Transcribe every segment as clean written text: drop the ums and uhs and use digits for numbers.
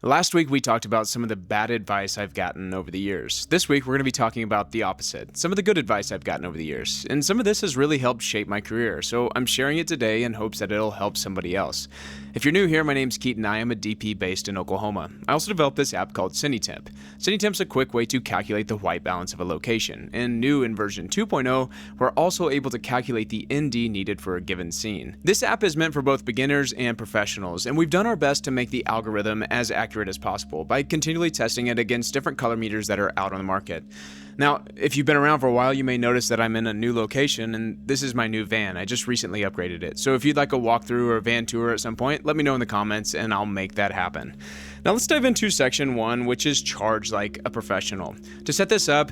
Last week, we talked about some of the bad advice I've gotten over the years. This week, we're going to be talking about the opposite, some of the good advice I've gotten over the years. And some of this has really helped shape my career, so I'm sharing it today in hopes that it'll help somebody else. If you're new here, my name's Keaton. I am a DP based in Oklahoma. I also developed this app called CineTemp. CineTemp's a quick way to calculate the white balance of a location. And new in version 2.0, we're also able to calculate the ND needed for a given scene. This app is meant for both beginners and professionals, and we've done our best to make the algorithm as accurate as possible by continually testing it against different color meters that are out on the market. Now, if you've been around for a while, you may notice that I'm in a new location, and this is my new van. I just recently upgraded it. So if you'd like a walkthrough or a van tour at some point, let me know in the comments and I'll make that happen. Now let's dive into section 1, which is charge like a professional. To set this up,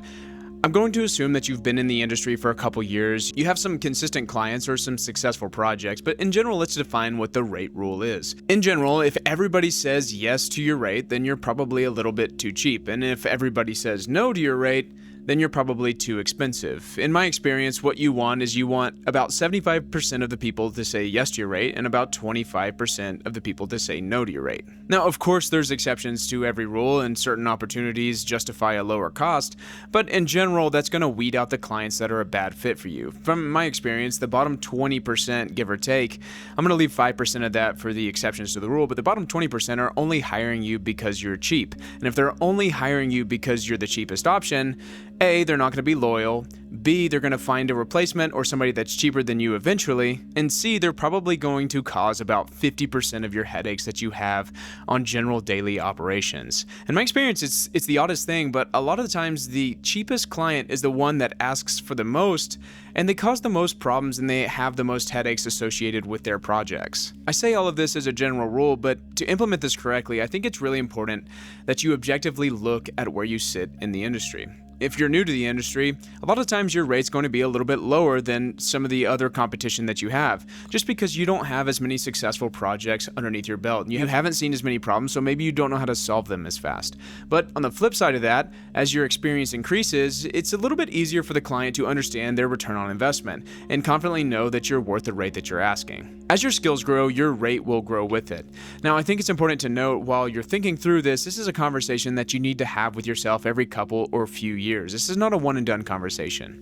I'm going to assume that you've been in the industry for a couple years, you have some consistent clients or some successful projects, but in general, let's define what the rate rule is. In general, if everybody says yes to your rate, then you're probably a little bit too cheap. And if everybody says no to your rate, then you're probably too expensive. In my experience, what you want is you want about 75% of the people to say yes to your rate and about 25% of the people to say no to your rate. Now, of course, there's exceptions to every rule and certain opportunities justify a lower cost, but in general, that's going to weed out the clients that are a bad fit for you. From my experience, the bottom 20%, give or take, I'm going to leave 5% of that for the exceptions to the rule, but the bottom 20% are only hiring you because you're cheap. And if they're only hiring you because you're the cheapest option, A, they're not going to be loyal, B, they're going to find a replacement or somebody that's cheaper than you eventually, and C, they're probably going to cause about 50% of your headaches that you have on general daily operations. In my experience, it's the oddest thing, but a lot of the times the cheapest client is the one that asks for the most, and they cause the most problems and they have the most headaches associated with their projects. I say all of this as a general rule, but to implement this correctly, I think it's really important that you objectively look at where you sit in the industry. If you're new to the industry, a lot of times your rate's going to be a little bit lower than some of the other competition that you have, just because you don't have as many successful projects underneath your belt. You haven't seen as many problems, so maybe you don't know how to solve them as fast. But on the flip side of that, as your experience increases, it's a little bit easier for the client to understand their return on investment and confidently know that you're worth the rate that you're asking. As your skills grow, your rate will grow with it. Now, I think it's important to note while you're thinking through this is a conversation that you need to have with yourself every couple or few years. This is not a one and done conversation.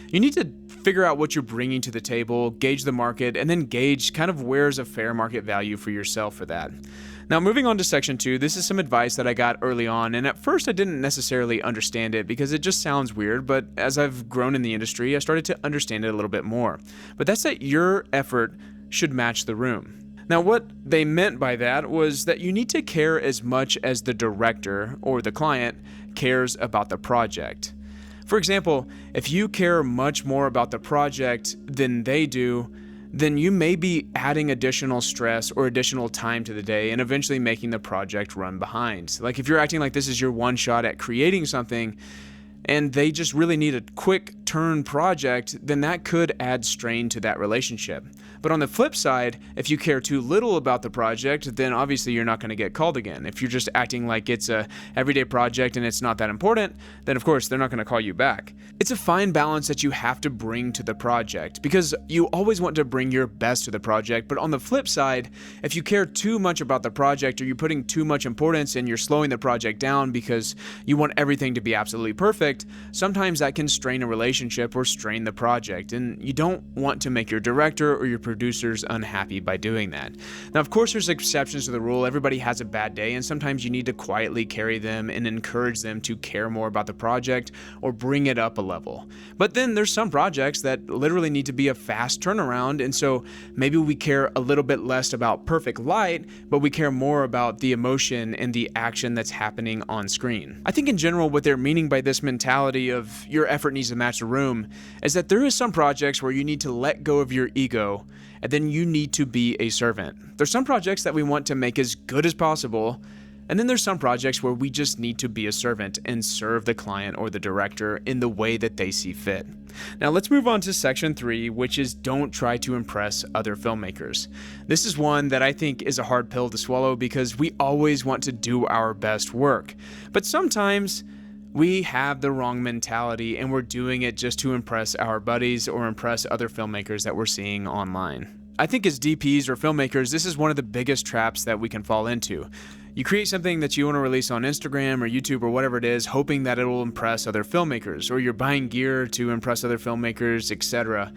You need to figure out what you're bringing to the table, gauge the market, and then gauge kind of where's a fair market value for yourself for that. Now, moving on to section 2, this is some advice that I got early on, and at first I didn't necessarily understand it because it just sounds weird, but as I've grown in the industry, I started to understand it a little bit more. But that's that your effort should match the room. Now, what they meant by that was that you need to care as much as the director or the client cares about the project. For example, if you care much more about the project than they do, then you may be adding additional stress or additional time to the day and eventually making the project run behind. Like if you're acting like this is your one shot at creating something and they just really need a quick turn project, then that could add strain to that relationship. But on the flip side, if you care too little about the project, then obviously you're not going to get called again. If you're just acting like it's a everyday project and it's not that important, then of course they're not going to call you back. It's a fine balance that you have to bring to the project because you always want to bring your best to the project. But on the flip side, if you care too much about the project or you're putting too much importance and you're slowing the project down because you want everything to be absolutely perfect, sometimes that can strain a relationship or strain the project. And you don't want to make your director or your producers unhappy by doing that. Now, of course, there's exceptions to the rule. Everybody has a bad day, and sometimes you need to quietly carry them and encourage them to care more about the project or bring it up a level. But then there's some projects that literally need to be a fast turnaround, and so maybe we care a little bit less about perfect light, but we care more about the emotion and the action that's happening on screen. I think in general, what they're meaning by this mentality of your effort needs to match the room is that there is some projects where you need to let go of your ego and then you need to be a servant. There's some projects that we want to make as good as possible, and then there's some projects where we just need to be a servant and serve the client or the director in the way that they see fit. Now let's move on to section 3, which is don't try to impress other filmmakers. This is one that I think is a hard pill to swallow because we always want to do our best work. But sometimes we have the wrong mentality and we're doing it just to impress our buddies or impress other filmmakers that we're seeing online. I think as DPs or filmmakers, this is one of the biggest traps that we can fall into. You create something that you want to release on Instagram or YouTube or whatever it is, hoping that it will impress other filmmakers, or you're buying gear to impress other filmmakers, etc.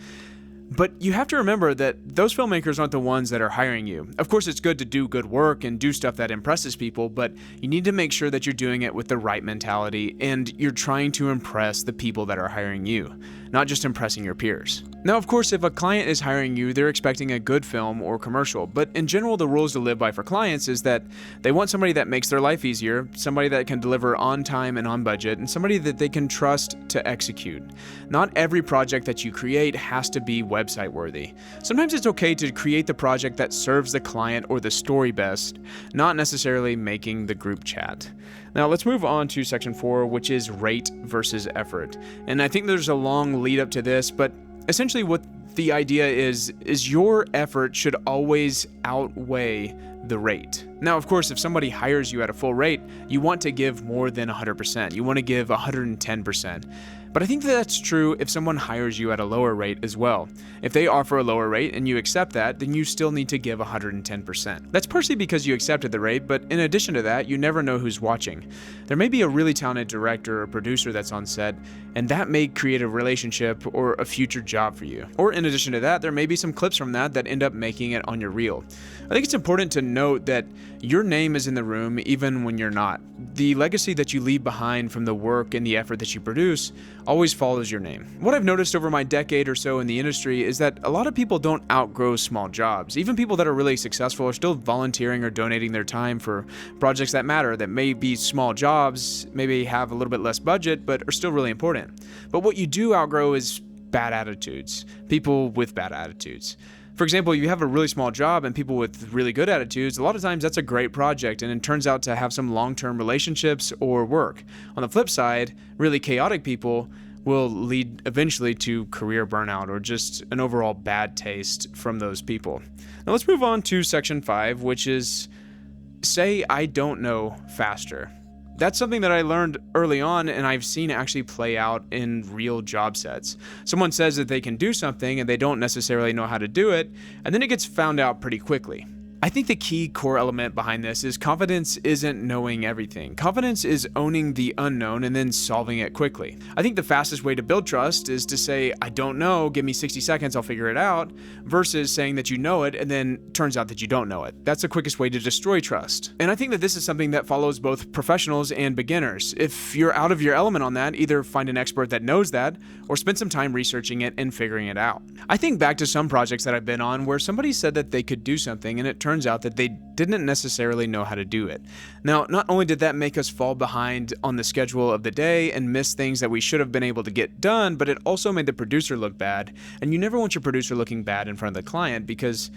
But you have to remember that those filmmakers aren't the ones that are hiring you. Of course, it's good to do good work and do stuff that impresses people, but you need to make sure that you're doing it with the right mentality and you're trying to impress the people that are hiring you, not just impressing your peers. Now, of course, if a client is hiring you, they're expecting a good film or commercial, but in general, the rules to live by for clients is that they want somebody that makes their life easier, somebody that can deliver on time and on budget, and somebody that they can trust to execute. Not every project that you create has to be website worthy. Sometimes it's okay to create the project that serves the client or the story best, not necessarily making the group chat. Now let's move on to section 4, which is rate versus effort. And I think there's a long lead up to this, but essentially what the idea is your effort should always outweigh the rate. Now, of course, if somebody hires you at a full rate, you want to give more than 100%. You want to give 110%. But I think that's true if someone hires you at a lower rate as well. If they offer a lower rate and you accept that, then you still need to give 110%. That's partially because you accepted the rate, but in addition to that, you never know who's watching. There may be a really talented director or producer that's on set, and that may create a relationship or a future job for you. Or in addition to that, there may be some clips from that end up making it on your reel. I think it's important to note that your name is in the room even when you're not. The legacy that you leave behind from the work and the effort that you produce always follows your name. What I've noticed over my decade or so in the industry is that a lot of people don't outgrow small jobs. Even people that are really successful are still volunteering or donating their time for projects that matter, that may be small jobs, maybe have a little bit less budget, but are still really important. But what you do outgrow is bad attitudes, people with bad attitudes. For example, you have a really small job and people with really good attitudes, a lot of times that's a great project and it turns out to have some long-term relationships or work. On the flip side, really chaotic people will lead eventually to career burnout or just an overall bad taste from those people. Now let's move on to section 5, which is say I don't know faster. That's something that I learned early on and I've seen actually play out in real job sets. Someone says that they can do something and they don't necessarily know how to do it, and then it gets found out pretty quickly. I think the key core element behind this is confidence isn't knowing everything. Confidence is owning the unknown and then solving it quickly. I think the fastest way to build trust is to say, I don't know, give me 60 seconds, I'll figure it out, versus saying that you know it and then turns out that you don't know it. That's the quickest way to destroy trust. And I think that this is something that follows both professionals and beginners. If you're out of your element on that, either find an expert that knows that or spend some time researching it and figuring it out. I think back to some projects that I've been on where somebody said that they could do something and it turns out that they didn't necessarily know how to do it. Now, not only did that make us fall behind on the schedule of the day and miss things that we should have been able to get done, but it also made the producer look bad. And you never want your producer looking bad in front of the client because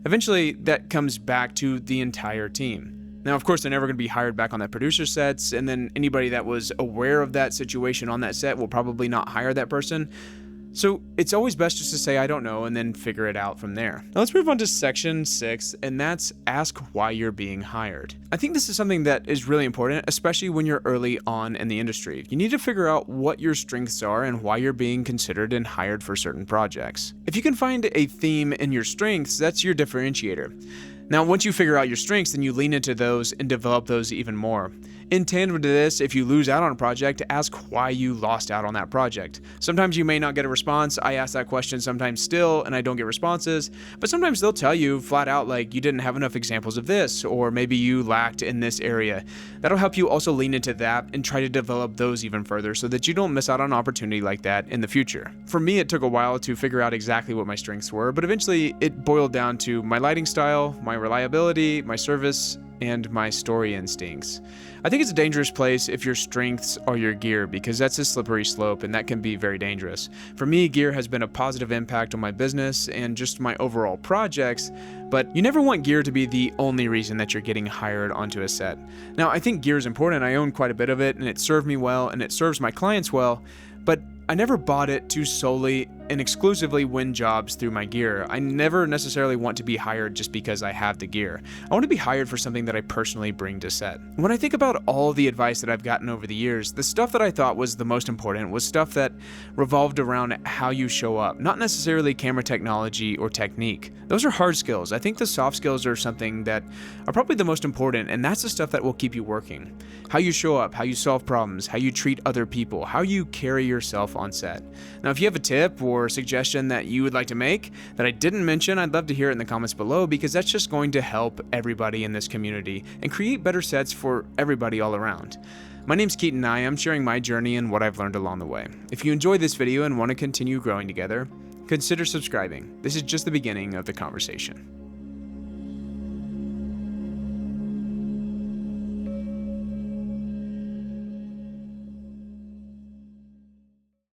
eventually that comes back to the entire team. Now, of course, they're never going to be hired back on that producer sets, and then anybody that was aware of that situation on that set will probably not hire that person. So it's always best just to say, I don't know, and then figure it out from there. Now let's move on to section 6, and that's ask why you're being hired. I think this is something that is really important, especially when you're early on in the industry. You need to figure out what your strengths are and why you're being considered and hired for certain projects. If you can find a theme in your strengths, that's your differentiator. Now, once you figure out your strengths, then you lean into those and develop those even more. In tandem to this, if you lose out on a project, ask why you lost out on that project. Sometimes you may not get a response. I ask that question sometimes still, and I don't get responses. But sometimes they'll tell you flat out, like, you didn't have enough examples of this, or maybe you lacked in this area. That'll help you also lean into that and try to develop those even further so that you don't miss out on an opportunity like that in the future. For me, it took a while to figure out exactly what my strengths were, but eventually it boiled down to my lighting style, my reliability, my service, and my story instincts. I think it's a dangerous place if your strengths are your gear because that's a slippery slope and that can be very dangerous. For me, gear has been a positive impact on my business and just my overall projects, but you never want gear to be the only reason that you're getting hired onto a set. Now, I think gear is important. I own quite a bit of it and it served me well and it serves my clients well, but I never bought it to solely and exclusively win jobs through my gear. I never necessarily want to be hired just because I have the gear. I want to be hired for something that I personally bring to set. When I think about all the advice that I've gotten over the years, the stuff that I thought was the most important was stuff that revolved around how you show up, not necessarily camera technology or technique. Those are hard skills. I think the soft skills are something that are probably the most important, and that's the stuff that will keep you working. How you show up, how you solve problems, how you treat other people, how you carry yourself on set. Now, if you have a tip or suggestion that you would like to make that I didn't mention, I'd love to hear it in the comments below, because that's just going to help everybody in this community and create better sets for everybody all around. My name's Keaton, and I am sharing my journey and what I've learned along the way. If you enjoyed this video and want to continue growing together, consider subscribing. This is just the beginning of the conversation.